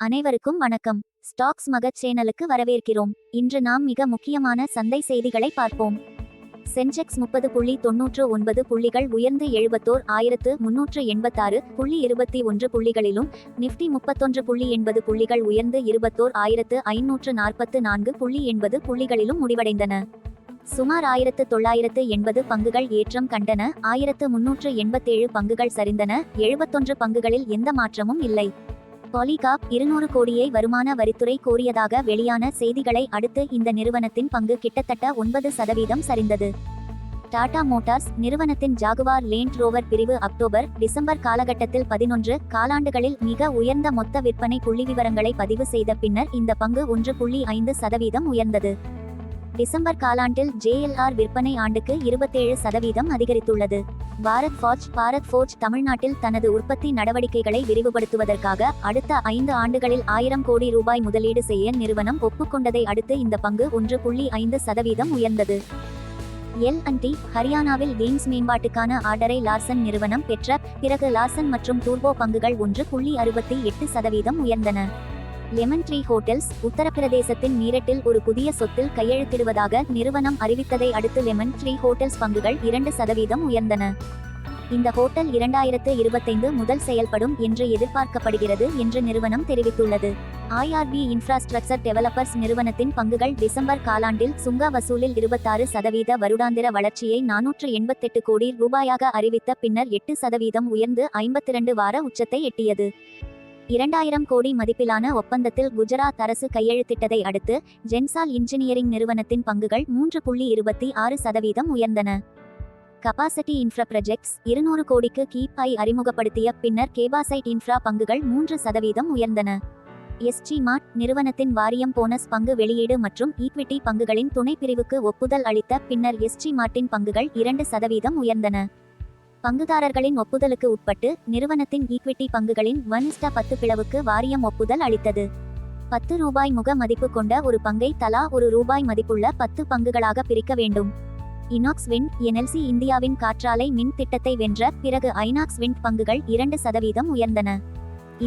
அனைவருக்கும் வணக்கம். ஸ்டாக்ஸ் மகத் சேனலுக்கு வரவேற்கிறோம். இன்று நாம் மிக முக்கியமான சந்தை செய்திகளை பார்ப்போம். சென்செக்ஸ் 30.99 புள்ளிகள் உயர்ந்து 71,386.21 புள்ளிகளிலும், நிஃப்டி 31.80 புள்ளிகள் உயர்ந்து 21,544.80 புள்ளிகளிலும் முடிவடைந்தன. சுமார் 1980 பங்குகள் ஏற்றம் கண்டன, 1387 பங்குகள் சரிந்தன, 71 பங்குகளில் எந்த மாற்றமும் இல்லை. பாலிகாப் 200 கோடியை வருமான வரித்துறை கோரியதாக வெளியான செய்திகளை அடுத்து இந்த நிறுவனத்தின் பங்கு கிட்டத்தட்ட 9% சரிந்தது. டாடா மோட்டார்ஸ் நிறுவனத்தின் ஜாகுவார் லேண்ட் ரோவர் பிரிவு அக்டோபர் டிசம்பர் காலகட்டத்தில் 11 காலாண்டுகளில் மிக உயர்ந்த மொத்த விற்பனை புள்ளிவிவரங்களை பதிவு செய்த பின்னர் இந்த பங்கு 1.5% உயர்ந்தது. டிசம்பர் காலாண்டில் JLR விற்பனை ஆண்டுக்கு 27% அதிகரித்துள்ளது. பாரத் ஃபோர்ஜ் தமிழ்நாட்டில் தனது உற்பத்தி நடவடிக்கைகளை விரிவுபடுத்துவதற்காக அடுத்த 5 ஆண்டுகளில் 1000 கோடி ரூபாய் முதலீடு செய்ய நிறுவனம் ஒப்புக்கொண்டதை அடுத்து இந்த பங்கு 1.5% உயர்ந்தது. L&T ஹரியானாவில் கேம்ஸ் மேம்பாட்டுக்கான ஆர்டரை லார்சன் நிறுவனம் பெற்ற பிறகு லார்சன் மற்றும் டூர்போ பங்குகள் 1.68% உயர்ந்தன. லெமன் ட்ரீ ஹோட்டல்ஸ் உத்தரப்பிரதேசத்தின் மீரட்டில் ஒரு புதிய சொத்தில் கையெழுத்திடுவதாக நிறுவனம் அறிவித்ததை அடுத்து லெமன் ட்ரீ ஹோட்டல்ஸ் பங்குகள் 2% உயர்ந்தன. இந்த ஹோட்டல் 2025 முதல் செயல்படும் என்று எதிர்பார்க்கப்படுகிறது என்று நிறுவனம் தெரிவித்துள்ளது. IRB இன்ஃப்ராஸ்ட்ரக்சர் டெவலப்பர்ஸ் நிறுவனத்தின் பங்குகள் டிசம்பர் காலாண்டில் சுங்க வசூலில் 26% வருடாந்திர வளர்ச்சியை 488 கோடி ரூபாயாக அறிவித்த பின்னர் 8% உயர்ந்து 52 வார உச்சத்தை எட்டியது. 2000 கோடி மதிப்பிலான ஒப்பந்தத்தில் குஜராத் அரசு கையெழுத்திட்டதை அடுத்து ஜென்சால் இன்ஜினியரிங் நிறுவனத்தின் பங்குகள் 3.26% உயர்ந்தன. கபாசிட்டி இன்ஃப்ரா ப்ராஜெக்ட்ஸ் 200 கோடிக்கு கீப்-ஐ அறிமுகப்படுத்திய பின்னர் கேபாசைட் இன்ஃப்ரா பங்குகள் 3% உயர்ந்தன. SG மார்ட் நிறுவனத்தின் வாரியம் போனஸ் பங்கு வெளியீடு மற்றும் ஈக்விட்டி பங்குகளின் துணை பிரிவுக்கு ஒப்புதல் அளித்த பின்னர் SG மார்ட்டின் பங்குகள் 2% உயர்ந்தன. பங்குதாரர்களின் ஒப்புதலுக்கு உட்பட்டு நிறுவனத்தின் ஈக்விட்டி பங்குகளின் 1:10 பிளவுக்கு வாரியம் ஒப்புதல் அளித்தது. 10 ரூபாய் முக மதிப்பு கொண்ட ஒரு பங்கை தலா ₹1 மதிப்புள்ள 10 பங்குகளாக பிரிக்க வேண்டும். இனாக்ஸ் விண்ட் NLC இந்தியாவின் காற்றாலை மின் திட்டத்தை வென்ற பிறகு ஐநாக்ஸ் விண்ட் பங்குகள் 2% உயர்ந்தன.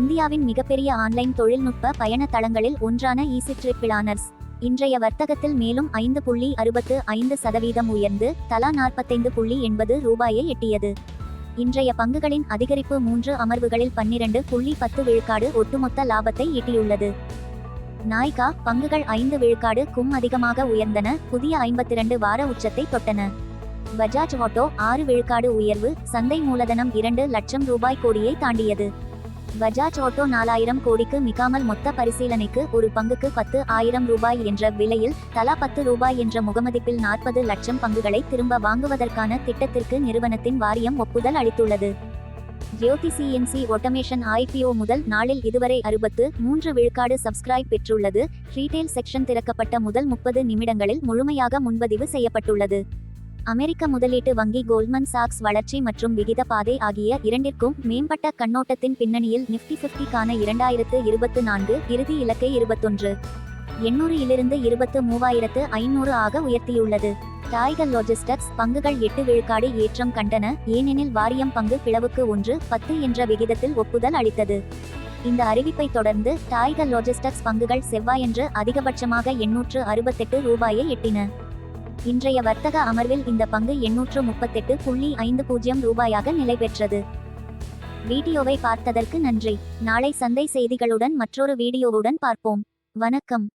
இந்தியாவின் மிகப்பெரிய ஆன்லைன் தொழில்நுட்ப பயண தளங்களில் ஒன்றான ஈஸி ட்ரிப் பிளானர்ஸ் இன்றைய வர்த்தகத்தில் மேலும் 5.65% உயர்ந்து தலா ₹45.80 எட்டியது. இன்றைய பங்குகளின் அதிகரிப்பு 3 அமர்வுகளில் 12.10 விழுக்காடு ஒட்டுமொத்த லாபத்தை ஈட்டியுள்ளது. நாய்கா பங்குகள் 5 விழுக்காடுக்கும் அதிகமாக உயர்ந்தன, புதிய 52 வார உச்சத்தை தொட்டன. பஜாஜ் ஆட்டோ 6 விழுக்காடு உயர்வு, சந்தை மூலதனம் 2 லட்சம் ரூபாய் கோடியை தாண்டியது. பஜாஜ் ஆட்டோ 4000 கோடிக்கு மிகாமல் மொத்த பரிசீலனைக்கு ஒரு பங்குக்கு ₹10,000 என்ற விலையில் தலா ₹10 என்ற முகமதிப்பில் 40 லட்சம் பங்குகளை திரும்ப வாங்குவதற்கான திட்டத்திற்கு நிறுவனத்தின் வாரியம் ஒப்புதல் அளித்துள்ளது. ஜோதி CNC ஆட்டோமேஷன் IPO முதல் நாளில் இதுவரை 63 விழுக்காடு சப்ஸ்கிரைப் பெற்றுள்ளது. ரீட்டெயில் செக்ஷன் திறக்கப்பட்ட முதல் 30 நிமிடங்களில் முழுமையாக முன்பதிவு செய்யப்பட்டுள்ளது. அமெரிக்க முதலீட்டு வங்கி கோல்ட்மன் சாக்ஸ் வளர்ச்சி மற்றும் விகித பாதை ஆகிய இரண்டிற்கும் மேம்பட்ட கண்ணோட்டத்தின் பின்னணியில் நிஃப்டி 50க்கான 2024 இறுதி இலக்கை 21,800 இலிருந்து 23,500 ஆக உயர்த்தியுள்ளது. டைகர் லாஜிஸ்டிக்ஸ் பங்குகள் 8 விழுக்காடு ஏற்றம் கண்டன, ஏனெனில் வாரியம் பங்கு பிளவுக்கு 1:10 என்ற விகிதத்தில் ஒப்புதல் அளித்தது. இந்த அறிவிப்பை தொடர்ந்து டைகர் லாஜிஸ்டிக்ஸ் பங்குகள் செவ்வாயன்று அதிகபட்சமாக ₹868 எட்டின. இன்றைய வர்த்தக அமர்வில் இந்த பங்கு ₹838.50 நிலை பெற்றது. வீடியோவை பார்த்ததற்கு நன்றி. நாளை சந்தை செய்திகளுடன் மற்றொரு வீடியோவுடன் பார்ப்போம். வணக்கம்.